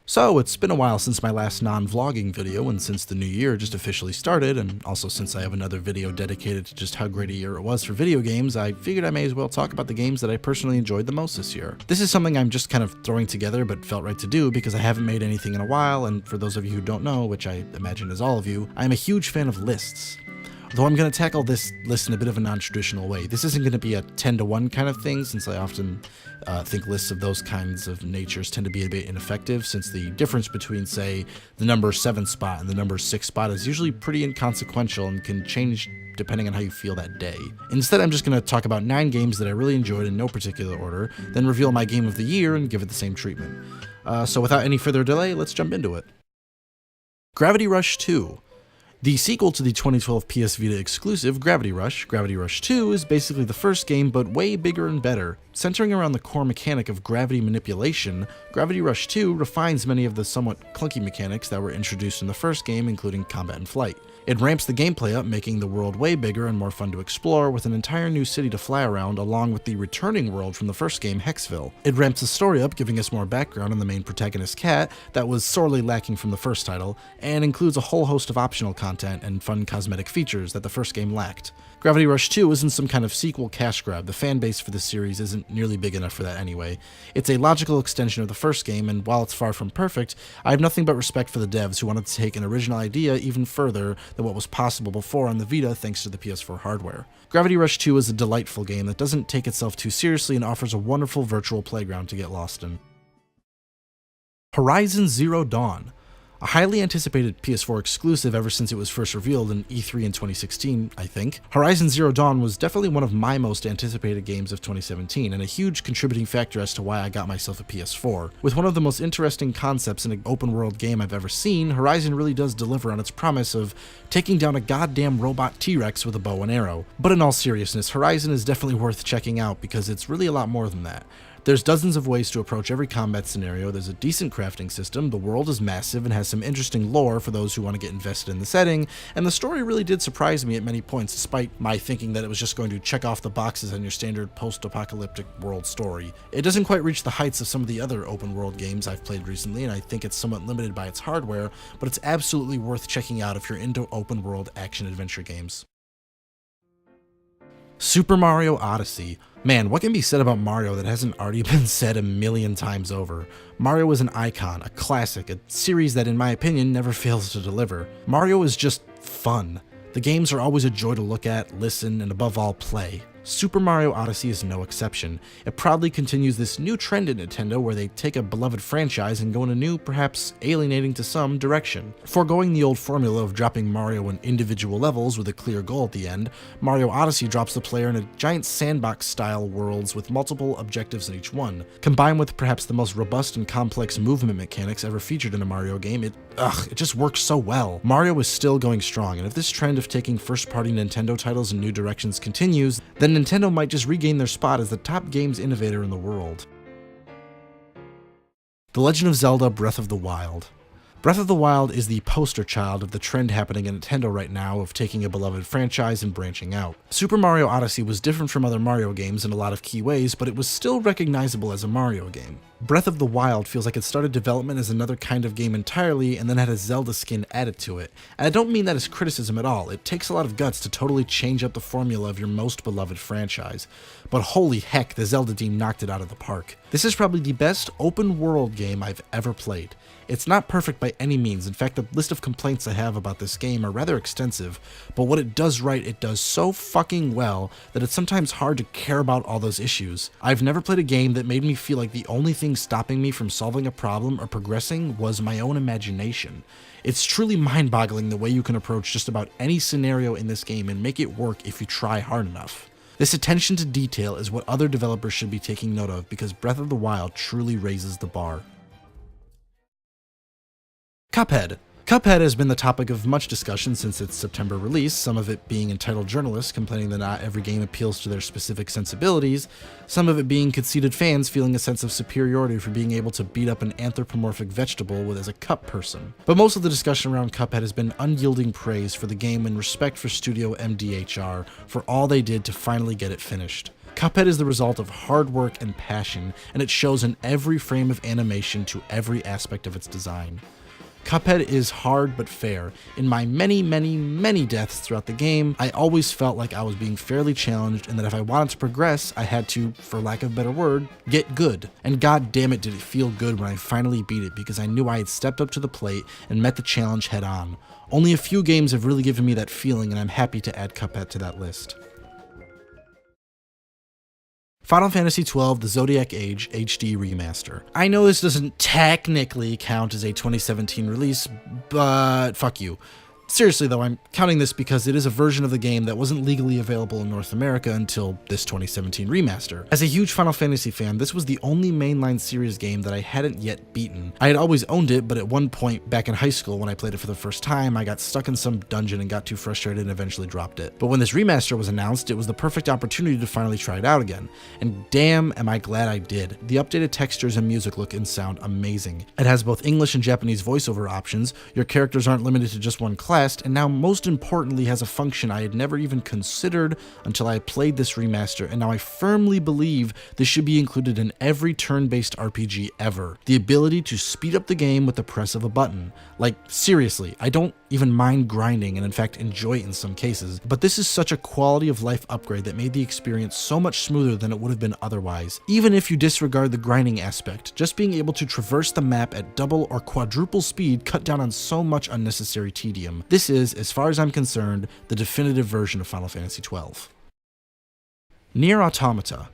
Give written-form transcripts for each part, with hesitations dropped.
So it's been a while since my last non-vlogging video, and since the new year just officially started, and also since I have another video dedicated to just how great a year it was for video games, I figured I may as well talk about the games that I personally enjoyed the most this year. This is something I'm just kind of throwing together but felt right to do because I haven't made anything in a while, and for those of you who don't know, which I imagine is all of you, I'm a huge fan of lists. Though I'm going to tackle this list in a bit of a non-traditional way. This isn't going to be a 10-to-1 kind of thing, since I often think lists of those kinds of natures tend to be a bit ineffective, since the difference between, say, the number 7 spot and the number 6 spot is usually pretty inconsequential and can change depending on how you feel that day. Instead, I'm just going to talk about 9 games that I really enjoyed in no particular order, then reveal my game of the year and give it the same treatment. So without any further delay, let's jump into it. Gravity Rush 2. The sequel to the 2012 PS Vita exclusive Gravity Rush 2 is basically the first game but way bigger and better. Centering around the core mechanic of gravity manipulation, Gravity Rush 2 refines many of the somewhat clunky mechanics that were introduced in the first game, including combat and flight. It ramps the gameplay up, making the world way bigger and more fun to explore, with an entire new city to fly around, along with the returning world from the first game, Hexville. It ramps the story up, giving us more background on the main protagonist, Kat, that was sorely lacking from the first title, and includes a whole host of optional content and fun cosmetic features that the first game lacked. Gravity Rush 2 isn't some kind of sequel cash grab. The fan base for this series isn't nearly big enough for that anyway. It's a logical extension of the first game, and while it's far from perfect, I have nothing but respect for the devs who wanted to take an original idea even further than what was possible before on the Vita thanks to the PS4 hardware. Gravity Rush 2 is a delightful game that doesn't take itself too seriously and offers a wonderful virtual playground to get lost in. Horizon Zero Dawn. A highly anticipated PS4 exclusive ever since it was first revealed in E3 in 2016, I think, Horizon Zero Dawn was definitely one of my most anticipated games of 2017, and a huge contributing factor as to why I got myself a PS4. With one of the most interesting concepts in an open-world game I've ever seen, Horizon really does deliver on its promise of taking down a goddamn robot T-Rex with a bow and arrow. But in all seriousness, Horizon is definitely worth checking out because it's really a lot more than that. There's dozens of ways to approach every combat scenario, there's a decent crafting system, the world is massive and has some interesting lore for those who want to get invested in the setting, and the story really did surprise me at many points despite my thinking that it was just going to check off the boxes on your standard post-apocalyptic world story. It doesn't quite reach the heights of some of the other open world games I've played recently, and I think it's somewhat limited by its hardware, but it's absolutely worth checking out if you're into open world action-adventure games. Super Mario Odyssey. Man, what can be said about Mario that hasn't already been said a million times over? Mario is an icon, a classic, a series that in my opinion never fails to deliver. Mario is just fun. The games are always a joy to look at, listen, and above all, play. Super Mario Odyssey is no exception. It proudly continues this new trend at Nintendo where they take a beloved franchise and go in a new, perhaps alienating to some, direction. Foregoing the old formula of dropping Mario in individual levels with a clear goal at the end, Mario Odyssey drops the player in a giant sandbox-style worlds with multiple objectives in each one. Combined with perhaps the most robust and complex movement mechanics ever featured in a Mario game, it just works so well. Mario is still going strong, and if this trend of taking first-party Nintendo titles in new directions continues, then Nintendo might just regain their spot as the top games innovator in the world. The Legend of Zelda Breath of the Wild. Breath of the Wild is the poster child of the trend happening at Nintendo right now of taking a beloved franchise and branching out. Super Mario Odyssey was different from other Mario games in a lot of key ways, but it was still recognizable as a Mario game. Breath of the Wild feels like it started development as another kind of game entirely and then had a Zelda skin added to it. And I don't mean that as criticism at all, it takes a lot of guts to totally change up the formula of your most beloved franchise. But holy heck, the Zelda team knocked it out of the park. This is probably the best open world game I've ever played. It's not perfect by any means, in fact the list of complaints I have about this game are rather extensive, but what it does right, it does so fucking well that it's sometimes hard to care about all those issues. I've never played a game that made me feel like the only thing stopping me from solving a problem or progressing was my own imagination. It's truly mind-boggling the way you can approach just about any scenario in this game and make it work if you try hard enough. This attention to detail is what other developers should be taking note of because Breath of the Wild truly raises the bar. Cuphead. Cuphead has been the topic of much discussion since its September release, some of it being entitled journalists complaining that not every game appeals to their specific sensibilities, some of it being conceited fans feeling a sense of superiority for being able to beat up an anthropomorphic vegetable as a cup person. But most of the discussion around Cuphead has been unyielding praise for the game and respect for Studio MDHR for all they did to finally get it finished. Cuphead is the result of hard work and passion, and it shows in every frame of animation to every aspect of its design. Cuphead is hard but fair. In my many deaths throughout the game, I always felt like I was being fairly challenged and that if I wanted to progress, I had to, for lack of a better word, get good. And god damn it did it feel good when I finally beat it because I knew I had stepped up to the plate and met the challenge head on. Only a few games have really given me that feeling and I'm happy to add Cuphead to that list. Final Fantasy XII The Zodiac Age HD Remaster. I know this doesn't technically count as a 2017 release, but fuck you. Seriously though, I'm counting this because it is a version of the game that wasn't legally available in North America until this 2017 remaster. As a huge Final Fantasy fan, this was the only mainline series game that I hadn't yet beaten. I had always owned it, but at one point back in high school when I played it for the first time, I got stuck in some dungeon and got too frustrated and eventually dropped it. But when this remaster was announced, it was the perfect opportunity to finally try it out again. And damn am I glad I did. The updated textures and music look and sound amazing. It has both English and Japanese voiceover options, your characters aren't limited to just one class, and now most importantly has a function I had never even considered until I played this remaster, and now I firmly believe this should be included in every turn-based RPG ever. The ability to speed up the game with the press of a button. Like, seriously, I don't even mind grinding and in fact enjoy it in some cases, but this is such a quality of life upgrade that made the experience so much smoother than it would have been otherwise. Even if you disregard the grinding aspect, just being able to traverse the map at double or quadruple speed cut down on so much unnecessary tedium. This is, as far as I'm concerned, the definitive version of Final Fantasy XII. Nier Automata.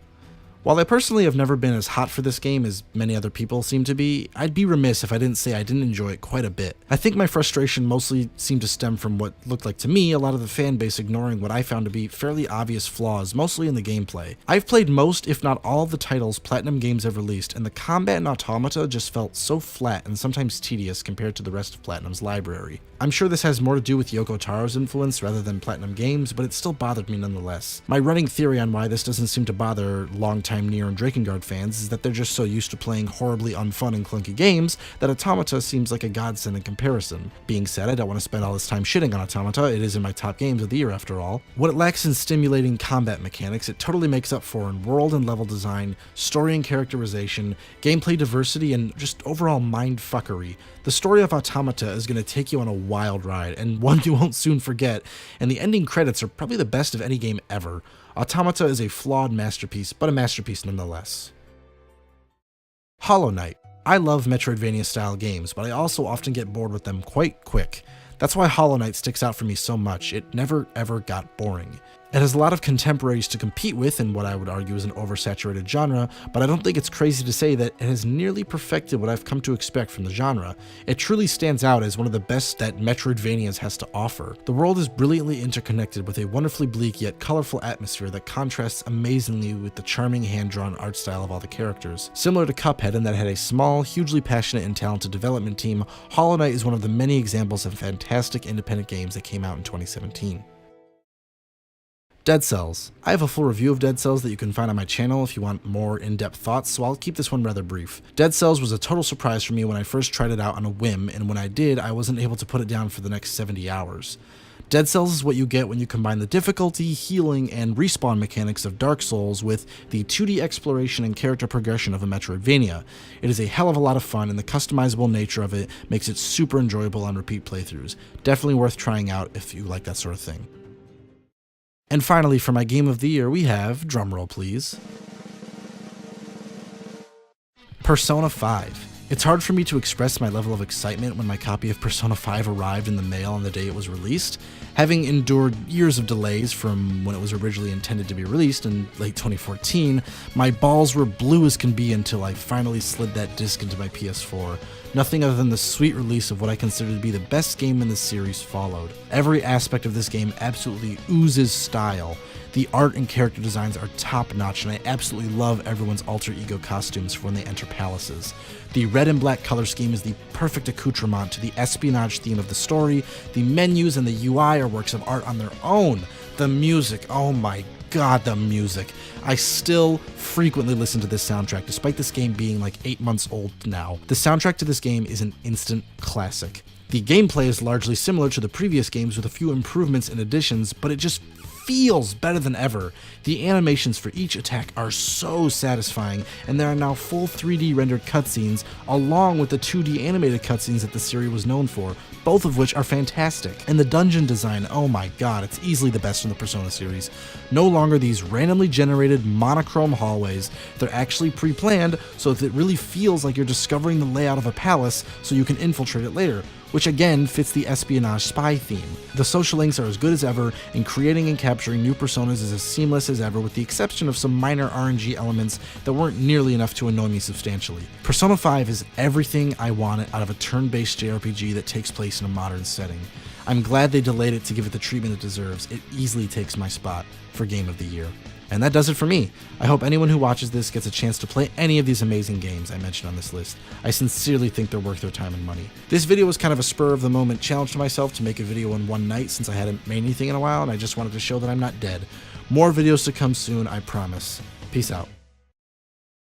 While I personally have never been as hot for this game as many other people seem to be, I'd be remiss if I didn't say I didn't enjoy it quite a bit. I think my frustration mostly seemed to stem from what looked like to me a lot of the fan base ignoring what I found to be fairly obvious flaws, mostly in the gameplay. I've played most, if not all, of the titles Platinum Games have released, and the combat in Automata just felt so flat and sometimes tedious compared to the rest of Platinum's library. I'm sure this has more to do with Yoko Taro's influence rather than Platinum Games, but it still bothered me nonetheless. My running theory on why this doesn't seem to bother longtime Nier and Drakengard fans is that they're just so used to playing horribly unfun and clunky games that Automata seems like a godsend in comparison. Being said, I don't want to spend all this time shitting on Automata, it is in my top games of the year after all. What it lacks in stimulating combat mechanics, it totally makes up for in world and level design, story and characterization, gameplay diversity, and just overall mindfuckery. The story of Automata is going to take you on a wild ride, and one you won't soon forget, and the ending credits are probably the best of any game ever. Automata is a flawed masterpiece, but a masterpiece nonetheless. Hollow Knight. I love Metroidvania-style games, but I also often get bored with them quite quick. That's why Hollow Knight sticks out for me so much. It never ever got boring. It has a lot of contemporaries to compete with in what I would argue is an oversaturated genre, but I don't think it's crazy to say that it has nearly perfected what I've come to expect from the genre. It truly stands out as one of the best that Metroidvanias has to offer. The world is brilliantly interconnected with a wonderfully bleak yet colorful atmosphere that contrasts amazingly with the charming hand-drawn art style of all the characters. Similar to Cuphead in that it had a small, hugely passionate and talented development team, Hollow Knight is one of the many examples of fantastic independent games that came out in 2017. Dead Cells. I have a full review of Dead Cells that you can find on my channel if you want more in-depth thoughts, so I'll keep this one rather brief. Dead Cells was a total surprise for me when I first tried it out on a whim, and when I did, I wasn't able to put it down for the next 70 hours. Dead Cells is what you get when you combine the difficulty, healing, and respawn mechanics of Dark Souls with the 2D exploration and character progression of a Metroidvania. It is a hell of a lot of fun, and the customizable nature of it makes it super enjoyable on repeat playthroughs. Definitely worth trying out if you like that sort of thing. And finally, for my game of the year, we have, drumroll please, Persona 5. It's hard for me to express my level of excitement when my copy of Persona 5 arrived in the mail on the day it was released. Having endured years of delays from when it was originally intended to be released in late 2014, my balls were blue as can be until I finally slid that disc into my PS4. Nothing other than the sweet release of what I consider to be the best game in the series followed. Every aspect of this game absolutely oozes style. The art and character designs are top-notch, and I absolutely love everyone's alter ego costumes for when they enter palaces. The red and black color scheme is the perfect accoutrement to the espionage theme of the story. The menus and the UI are works of art on their own. The music, oh my god, the music. I still frequently listen to this soundtrack, despite this game being like 8 months old now. The soundtrack to this game is an instant classic. The gameplay is largely similar to the previous games with a few improvements and additions, but it just feels better than ever. The animations for each attack are so satisfying, and there are now full 3D rendered cutscenes, along with the 2D animated cutscenes that the series was known for, both of which are fantastic. And the dungeon design, oh my god, it's easily the best in the Persona series. No longer these randomly generated monochrome hallways, they're actually pre-planned, so that it really feels like you're discovering the layout of a palace so you can infiltrate it later, which again fits the espionage spy theme. The social links are as good as ever, and creating and capturing new personas is as seamless as ever, with the exception of some minor RNG elements that weren't nearly enough to annoy me substantially. Persona 5 is everything I wanted out of a turn-based JRPG that takes place in a modern setting. I'm glad they delayed it to give it the treatment it deserves. It easily takes my spot for Game of the Year. And that does it for me. I hope anyone who watches this gets a chance to play any of these amazing games I mentioned on this list. I sincerely think they're worth their time and money. This video was kind of a spur-of-the-moment challenge to myself to make a video in one night since I hadn't made anything in a while, and I just wanted to show that I'm not dead. More videos to come soon, I promise. Peace out.